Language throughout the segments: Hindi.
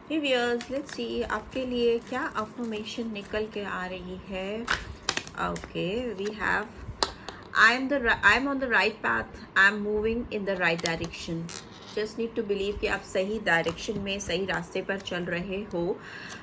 हे व्यूअर्स, लेट्स सी आपके लिए क्या अफर्मेशन निकल के आ रही है। Okay, we have I am on the right path, I am moving in the right direction. Just need to believe कि आप सही डायरेक्शन में, सही रास्ते पर चल रहे हो।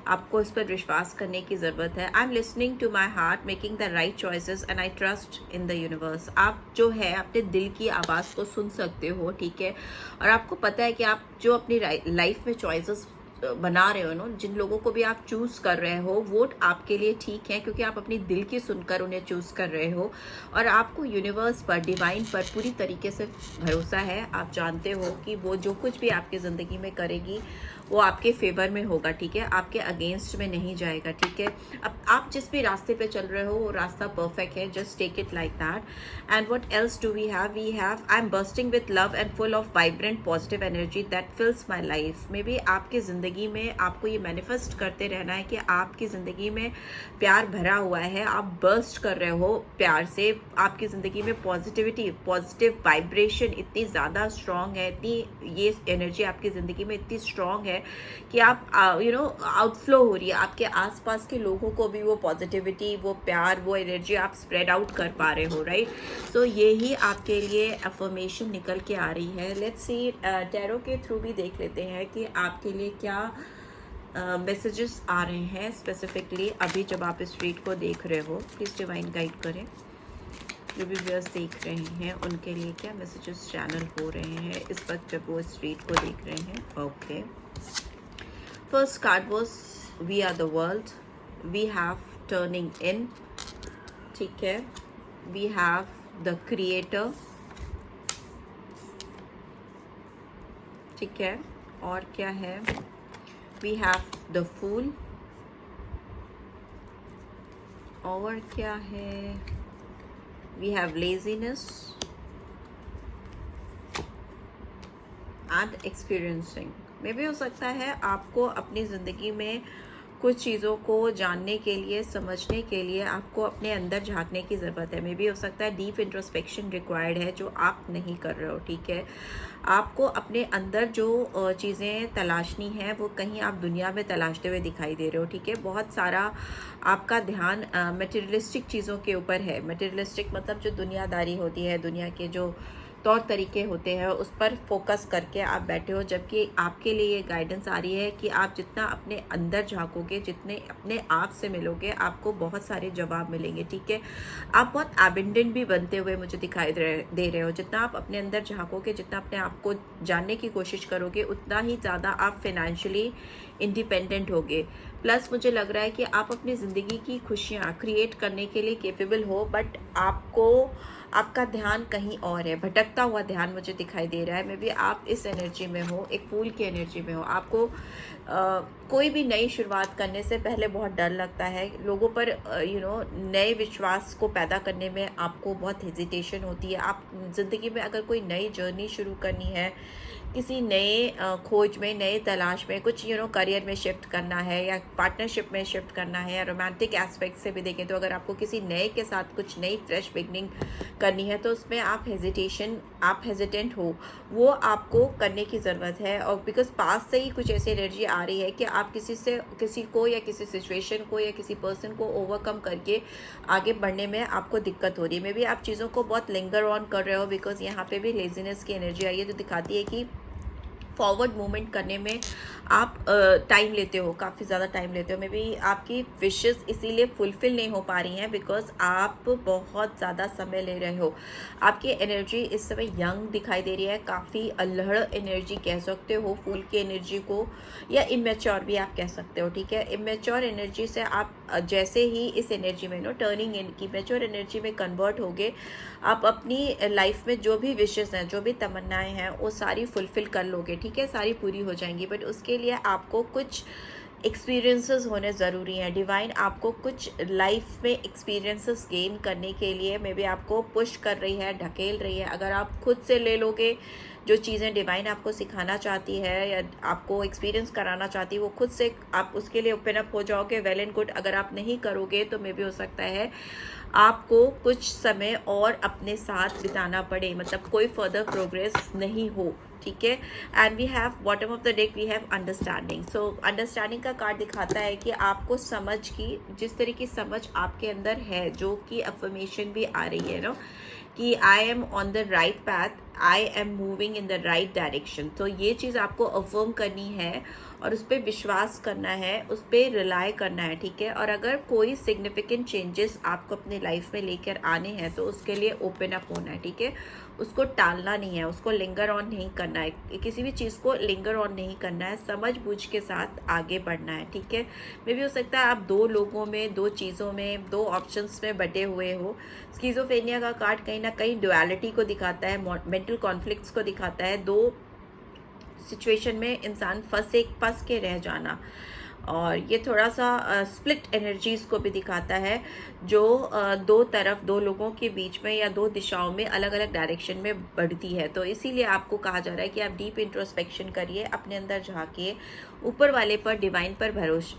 आपको इस पर विश्वास करने की ज़रूरत है। I am listening to my heart, making the right choices and I trust in the universe. आप जो है अपने दिल की आवाज़ को सुन सकते हो, ठीक है। और आपको पता है कि आप जो अपनी लाइफ में चॉइसेस बना रहे हो ना, जिन लोगों को भी आप चूज कर रहे हो, वोट आपके लिए ठीक है, क्योंकि आप अपनी दिल की सुनकर उन्हें चूज कर रहे हो। और आपको यूनिवर्स पर, डिवाइन पर पूरी तरीके से भरोसा है। आप जानते हो कि वो जो कुछ भी आपकी ज़िंदगी में करेगी वो आपके फेवर में होगा, ठीक है, आपके अगेंस्ट में नहीं जाएगा, ठीक है। अब आप जिस भी रास्ते पे चल रहे हो वो रास्ता परफेक्ट है, just take it like that. And what else do we have I am bursting with love and full of vibrant positive energy that fills my life. Maybe आपकी ज़िंदगी में आपको ये मैनिफेस्ट करते रहना है कि आपकी ज़िंदगी में प्यार भरा हुआ है, आप बर्स्ट कर रहे हो प्यार से। आपकी ज़िंदगी में पॉजिटिविटी, पॉजिटिव वाइब्रेशन इतनी ज़्यादा स्ट्रॉन्ग है, इतनी ये एनर्जी आपकी ज़िंदगी में इतनी स्ट्रॉन्ग है कि आप आउटफ्लो हो रही है। आपके आसपास के लोगों को भी वो पॉजिटिविटी, वो प्यार, वो एनर्जी आप स्प्रेड आउट कर पा रहे हो, राइट। सो यही आपके लिए अफर्मेशन निकल के आ रही है। लेट्स सी, टैरो के थ्रू भी देख लेते हैं कि आपके लिए क्या मैसेजेस आ रहे हैं स्पेसिफिकली अभी जब आप इस रीड को देख रहे हो। प्लीज़ डिवाइन गाइड करें। जो भी व्यूअर्स देख रहे हैं उनके लिए क्या मैसेजेस चैनल हो रहे हैं इस वक्त जब वो इस रीड को देख रहे हैं। Okay, first card was we are the world, we have turning in, ठीक है। वी हैव द क्रिएटर, ठीक है। और क्या है? वी हैव द फूल, और क्या है? We have laziness and experiencing. मे भी हो सकता है आपको अपनी ज़िंदगी में कुछ चीज़ों को जानने के लिए, समझने के लिए आपको अपने अंदर झांकने की ज़रूरत है। मे भी हो सकता है डीप इंट्रोस्पेक्शन रिक्वायर्ड है जो आप नहीं कर रहे हो, ठीक है। आपको अपने अंदर जो चीज़ें तलाशनी है वो कहीं आप दुनिया में तलाशते हुए दिखाई दे रहे हो, ठीक है। बहुत सारा आपका ध्यान मटेरियलिस्टिक चीज़ों के ऊपर है। मटेरियलिस्टिक मतलब जो दुनियादारी होती है, दुनिया के जो तौर तरीके होते हैं, उस पर फोकस करके आप बैठे हो। जबकि आपके लिए ये गाइडेंस आ रही है कि आप जितना अपने अंदर झांकोगे, जितने अपने आप से मिलोगे, आपको बहुत सारे जवाब मिलेंगे, ठीक है। आप बहुत एबंडेंट भी बनते हुए मुझे दिखाई दे रहे हो। जितना आप अपने अंदर झांकोगे, जितना अपने आप को जानने की कोशिश करोगे, उतना ही ज़्यादा आप फाइनेंशियली इंडिपेंडेंट होगे। प्लस मुझे लग रहा है कि आप अपनी ज़िंदगी की खुशियाँ क्रिएट करने के लिए केपेबल हो, बट आपका ध्यान कहीं और है, भटकता हुआ ध्यान मुझे दिखाई दे रहा है। मे बी आप इस एनर्जी में हो, एक फूल की एनर्जी में हो। आपको कोई भी नई शुरुआत करने से पहले बहुत डर लगता है। लोगों पर नए विश्वास को पैदा करने में आपको बहुत हेजिटेशन होती है। आप ज़िंदगी में अगर कोई नई जर्नी शुरू करनी है, किसी नए खोज में, नए तलाश में, कुछ करियर में शिफ्ट करना है या पार्टनरशिप में शिफ्ट करना है, या रोमांटिक एस्पेक्ट से भी देखें तो अगर आपको किसी नए के साथ कुछ नई फ्रेश बिगनिंग करनी है तो उसमें आप हेजिटेंट हो, वो आपको करने की ज़रूरत है। और बिकॉज पास से ही कुछ ऐसी एनर्जी आ रही है कि आप किसी को या किसी सिचुएशन को या किसी पर्सन को ओवरकम करके आगे बढ़ने में आपको दिक्कत हो रही है। मे बी आप चीज़ों को बहुत लिंगर ऑन कर रहे हो, बिकॉज यहाँ पे भी लेजीनेस की एनर्जी आई है जो दिखाती है कि फॉरवर्ड मूवमेंट करने में आप टाइम लेते हो, काफ़ी ज़्यादा टाइम लेते हो। मे बी आपकी विशेस इसीलिए फुलफिल नहीं हो पा रही हैं बिकॉज आप बहुत ज़्यादा समय ले रहे हो। आपकी एनर्जी इस समय यंग दिखाई दे रही है, काफ़ी अल्हड़ एनर्जी कह सकते हो फूल की एनर्जी को, या इमेच्योर भी आप कह सकते हो, ठीक है। इमेच्योर एनर्जी से आप जैसे ही इस एनर्जी में टर्निंग इन की मैच्योर एनर्जी में कन्वर्ट होगे, आप अपनी लाइफ में जो भी विशेस हैं, जो भी तमन्नाएं हैं, वो सारी फुलफिल कर लोगे, ठीक है, सारी पूरी हो जाएंगी। बट उसके लिए आपको कुछ एक्सपीरियंसेस होने ज़रूरी हैं। डिवाइन आपको कुछ लाइफ में एक्सपीरियंसेस गेन करने के लिए मे बी आपको पुश कर रही है, ढकेल रही है। अगर आप खुद से ले लोगे जो चीज़ें डिवाइन आपको सिखाना चाहती है या आपको एक्सपीरियंस कराना चाहती है वो खुद से आप उसके लिए ओपन अप हो जाओगे, वेल एंड गुड। अगर आप नहीं करोगे तो मे भी हो सकता है आपको कुछ समय और अपने साथ बिताना पड़े, मतलब कोई फर्दर प्रोग्रेस नहीं हो, ठीक है। And we have bottom of the deck we have understanding. So understanding का कार्ड दिखाता है कि आपको समझ की, जिस तरह की समझ आपके अंदर है, जो कि अफर्मेशन भी आ रही है ना कि आई am on the right path, I am moving in the right direction. तो ये चीज़ आपको अफर्म करनी है और उस पर विश्वास करना है, उस पर रिलाई करना है, ठीक है। और अगर कोई सिग्निफिकेंट चेंजेस आपको अपनी लाइफ में लेकर आने हैं तो उसके लिए ओपन अप होना है, ठीक है। उसको टालना नहीं है, उसको लिंगर ऑन नहीं करना है, किसी भी चीज़ को लिंगर ऑन नहीं करना है, समझ बूझ के साथ आगे बढ़ना है, ठीक है। मे भी हो सकता है आप दो लोगों में, दो चीज़ों में, दो ऑप्शंस में बटे हुए हो। स्किज़ोफ्रेनिया का कार्ड कहीं ना कहीं डुअलिटी को दिखाता है, मेंटल कॉन्फ्लिक्ट्स को दिखाता है, दो सिचुएशन में इंसान फंस के रह जाना। और ये थोड़ा सा स्प्लिट एनर्जीज को भी दिखाता है, जो दो तरफ, दो लोगों के बीच में या दो दिशाओं में अलग अलग डायरेक्शन में बढ़ती है। तो इसीलिए आपको कहा जा रहा है कि आप डीप इंट्रोस्पेक्शन करिए, अपने अंदर झांकिए, ऊपर वाले पर, डिवाइन पर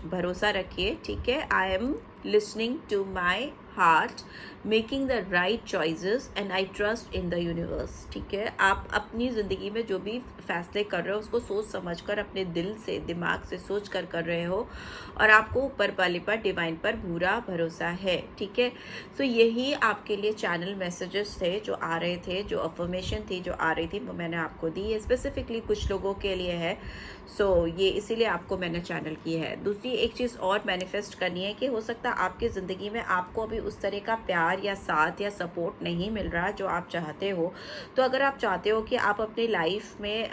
भरोसा रखिए, ठीक है। I am listening to my heart, making the right choices and I trust in the universe, ठीक है। आप अपनी ज़िंदगी में जो भी फैसले कर रहे हो उसको सोच समझ कर, अपने दिल से, दिमाग से सोच कर रहे हो, और आपको ऊपर वाले पर, डिवाइन पर पूरा भरोसा है, ठीक है। सो यही आपके लिए चैनल मैसेजेस थे जो आ रहे थे, जो अफर्मेशन थी जो आ रही थी, वो मैंने आपको दी। ये स्पेसिफिकली कुछ लोगों के लिए है, सो ये इसीलिए आपको मैंने चैनल की है। दूसरी एक चीज़ और मैनिफेस्ट करनी है कि हो सकता है आपकी ज़िंदगी में आपको अभी उस तरह का प्यार या साथ या सपोर्ट नहीं मिल रहा जो आप चाहते हो। तो अगर आप चाहते हो कि आप अपनी लाइफ में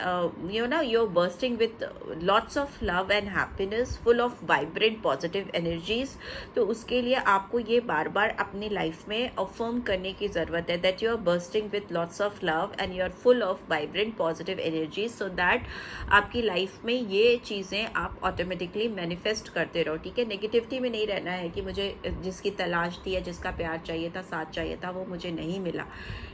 you're bursting with lots of love and happiness, full of vibrant positive energies, तो उसके लिए आपको ये बार बार अपनी लाइफ में अफर्म करने की ज़रूरत है that you are bursting with lots of love and you are full of vibrant positive energies, so that आपकी लाइफ में ये चीज़ें आप ऑटोमेटिकली मैनिफेस्ट करते रहो, ठीक है। नेगेटिविटी में नहीं रहना है कि मुझे जिसकी तलाश थी या जिसका प्यार चाहिए था, साथ चाहिए था, वो मुझे नहीं मिला,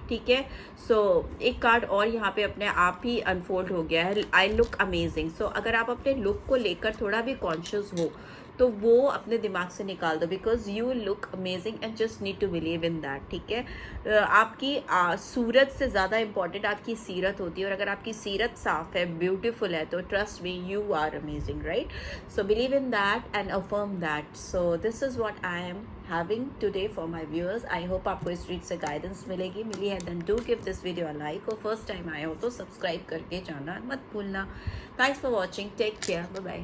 ठीक है। सो एक कार्ड और यहाँ पे अपने आप ही अनफोल्ड हो गया है, आई लुक अमेजिंग। सो अगर आप अपने लुक को लेकर थोड़ा भी कॉन्शियस हो तो वो अपने दिमाग से निकाल दो, because you look amazing and just need to believe in that, ठीक है। आपकी सूरत से ज़्यादा इम्पॉर्टेंट आपकी सीरत होती है, और अगर आपकी सीरत साफ है, ब्यूटीफुल है, तो trust me, you are amazing, right. So believe in that and affirm that. So this is what I am having today for my viewers. I hope आपको इस रीड से गाइडेंस मिलेगी, मिली है, then do give this video a like, और फर्स्ट टाइम आए हो तो सब्सक्राइब करके जाना मत भूलना। Thanks for watching, take care, bye bye.